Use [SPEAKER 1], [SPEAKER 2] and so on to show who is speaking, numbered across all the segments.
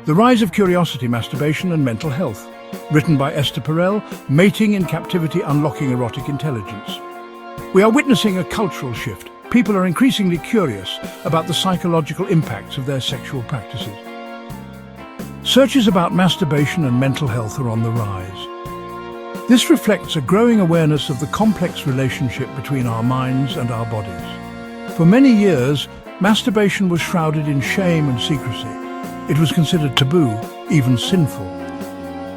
[SPEAKER 1] The Rise of Curiosity, Masturbation and Mental Health, written by Esther Perel, Mating in Captivity, Unlocking Erotic Intelligence. We are witnessing a cultural shift. People are increasingly curious about the psychological impacts of their sexual practices. Searches about masturbation and mental health are on the rise. This reflects a growing awareness of the complex relationship between our minds and our bodies. For many years, masturbation was shrouded in shame and secrecy. It was considered taboo, even sinful.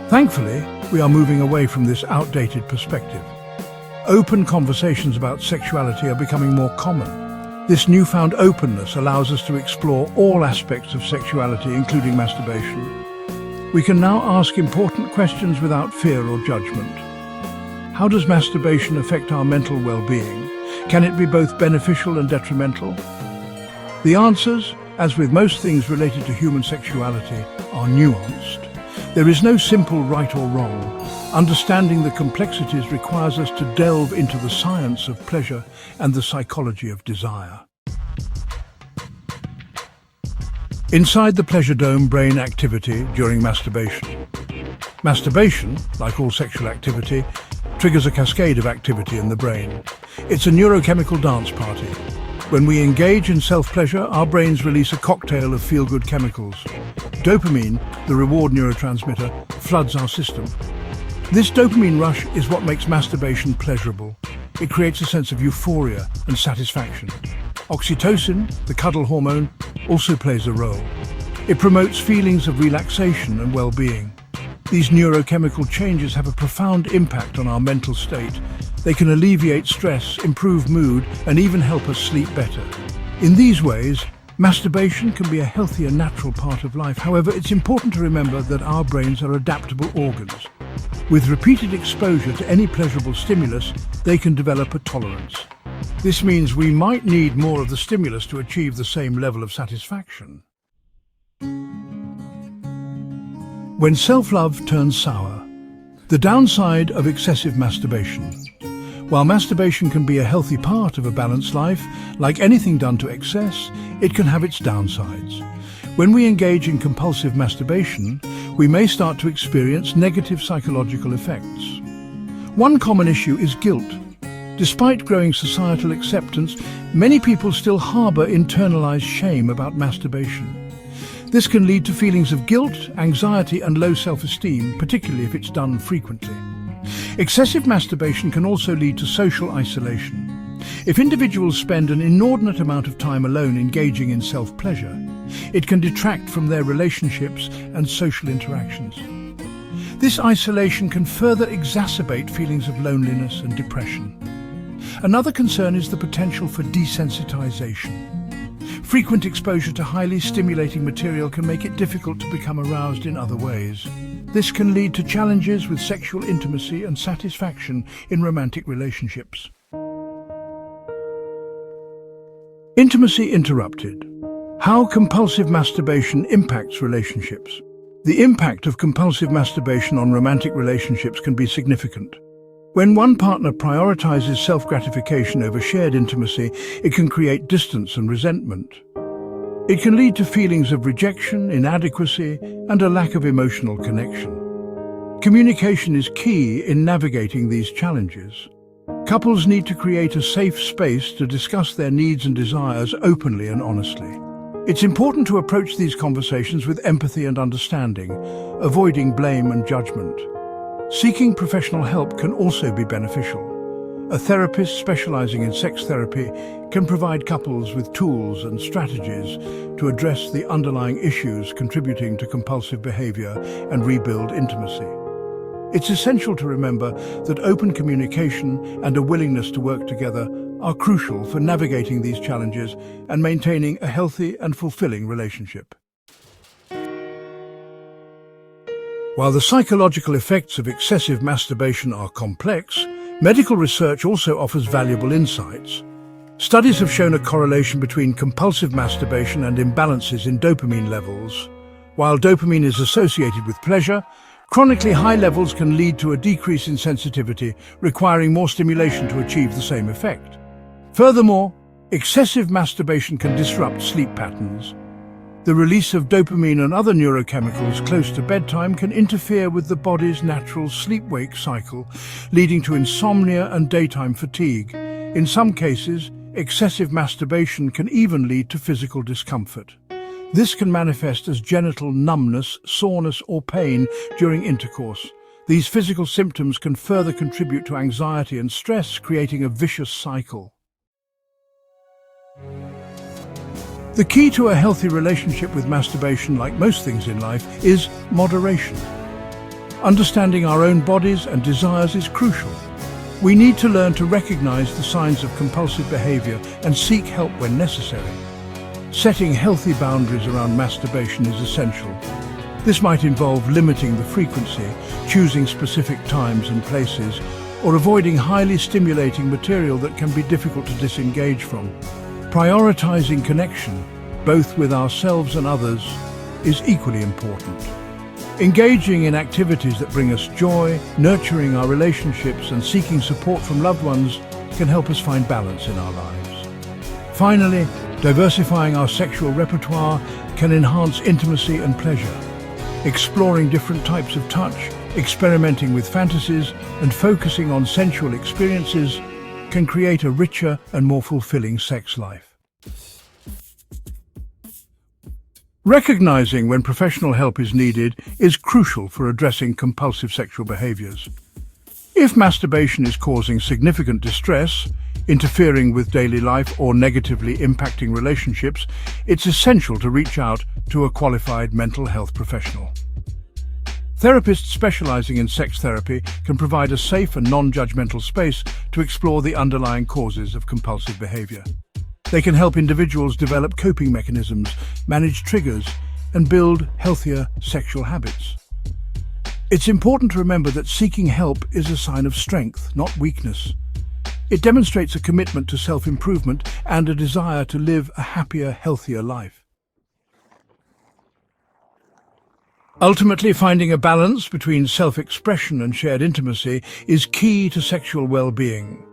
[SPEAKER 1] Thankfully, we are moving away from this outdated perspective. Open conversations about sexuality are becoming more common. This newfound openness allows us to explore all aspects of sexuality, including masturbation. We can now ask important questions without fear or judgment. How does masturbation affect our mental well-being? Can it be both beneficial and detrimental? The answers, as with most things related to human sexuality, are nuanced. There is no simple right or wrong. Understanding the complexities requires us to delve into the science of pleasure and the psychology of desire. Inside the pleasure dome, brain activity during masturbation. Masturbation, like all sexual activity, triggers a cascade of activity in the brain. It's a neurochemical dance party. When we engage in self-pleasure, our brains release a cocktail of feel-good chemicals. Dopamine, the reward neurotransmitter, floods our system. This dopamine rush is what makes masturbation pleasurable. It creates a sense of euphoria and satisfaction. Oxytocin, the cuddle hormone, also plays a role. It promotes feelings of relaxation and well-being. These neurochemical changes have a profound impact on our mental state. They can alleviate stress, improve mood, and even help us sleep better. In these ways, masturbation can be a healthy and natural part of life. However, it's important to remember that our brains are adaptable organs. With repeated exposure to any pleasurable stimulus, they can develop a tolerance. This means we might need more of the stimulus to achieve the same level of satisfaction. When self-love turns sour. The downside of excessive masturbation. While masturbation can be a healthy part of a balanced life, like anything done to excess, it can have its downsides. When we engage in compulsive masturbation, we may start to experience negative psychological effects. One common issue is guilt. Despite growing societal acceptance, many people still harbor internalized shame about masturbation. This can lead to feelings of guilt, anxiety, and low self-esteem, particularly if it's done frequently. Excessive masturbation can also lead to social isolation. If individuals spend an inordinate amount of time alone engaging in self-pleasure, it can detract from their relationships and social interactions. This isolation can further exacerbate feelings of loneliness and depression. Another concern is the potential for desensitization. Frequent exposure to highly stimulating material can make it difficult to become aroused in other ways. This can lead to challenges with sexual intimacy and satisfaction in romantic relationships. Intimacy interrupted. How compulsive masturbation impacts relationships. The impact of compulsive masturbation on romantic relationships can be significant. When one partner prioritizes self-gratification over shared intimacy, it can create distance and resentment. It can lead to feelings of rejection, inadequacy, and a lack of emotional connection. Communication is key in navigating these challenges. Couples need to create a safe space to discuss their needs and desires openly and honestly. It's important to approach these conversations with empathy and understanding, avoiding blame and judgment. Seeking professional help can also be beneficial. A therapist specializing in sex therapy can provide couples with tools and strategies to address the underlying issues contributing to compulsive behavior and rebuild intimacy. It's essential to remember that open communication and a willingness to work together are crucial for navigating these challenges and maintaining a healthy and fulfilling relationship. While the psychological effects of excessive masturbation are complex, medical research also offers valuable insights. Studies have shown a correlation between compulsive masturbation and imbalances in dopamine levels. While dopamine is associated with pleasure, chronically high levels can lead to a decrease in sensitivity, requiring more stimulation to achieve the same effect. Furthermore, excessive masturbation can disrupt sleep patterns. The release of dopamine and other neurochemicals close to bedtime can interfere with the body's natural sleep-wake cycle, leading to insomnia and daytime fatigue. In some cases, excessive masturbation can even lead to physical discomfort. This can manifest as genital numbness, soreness, or pain during intercourse. These physical symptoms can further contribute to anxiety and stress, creating a vicious cycle. The key to a healthy relationship with masturbation, like most things in life, is moderation. Understanding our own bodies and desires is crucial. We need to learn to recognize the signs of compulsive behavior and seek help when necessary. Setting healthy boundaries around masturbation is essential. This might involve limiting the frequency, choosing specific times and places, or avoiding highly stimulating material that can be difficult to disengage from. Prioritizing connection, both with ourselves and others, is equally important. Engaging in activities that bring us joy, nurturing our relationships, and seeking support from loved ones can help us find balance in our lives. Finally, diversifying our sexual repertoire can enhance intimacy and pleasure. Exploring different types of touch, experimenting with fantasies, and focusing on sensual experiences can create a richer and more fulfilling sex life. Recognizing when professional help is needed is crucial for addressing compulsive sexual behaviors. If masturbation is causing significant distress, interfering with daily life, or negatively impacting relationships, it's essential to reach out to a qualified mental health professional. Therapists specializing in sex therapy can provide a safe and non-judgmental space to explore the underlying causes of compulsive behavior. They can help individuals develop coping mechanisms, manage triggers, and build healthier sexual habits. It's important to remember that seeking help is a sign of strength, not weakness. It demonstrates a commitment to self-improvement and a desire to live a happier, healthier life. Ultimately, finding a balance between self-expression and shared intimacy is key to sexual well-being.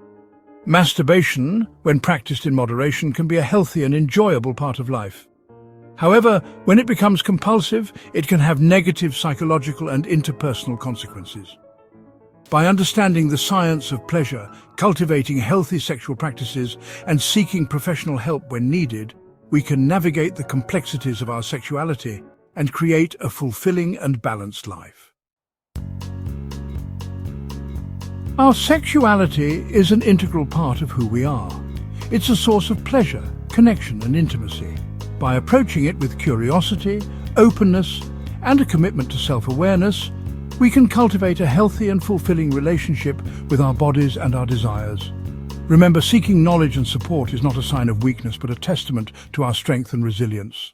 [SPEAKER 1] Masturbation, when practiced in moderation, can be a healthy and enjoyable part of life. However, when it becomes compulsive, it can have negative psychological and interpersonal consequences. By understanding the science of pleasure, cultivating healthy sexual practices, and seeking professional help when needed, we can navigate the complexities of our sexuality and create a fulfilling and balanced life. Our sexuality is an integral part of who we are. It's a source of pleasure, connection, and intimacy. By approaching it with curiosity, openness, and a commitment to self-awareness, we can cultivate a healthy and fulfilling relationship with our bodies and our desires. Remember, seeking knowledge and support is not a sign of weakness, but a testament to our strength and resilience.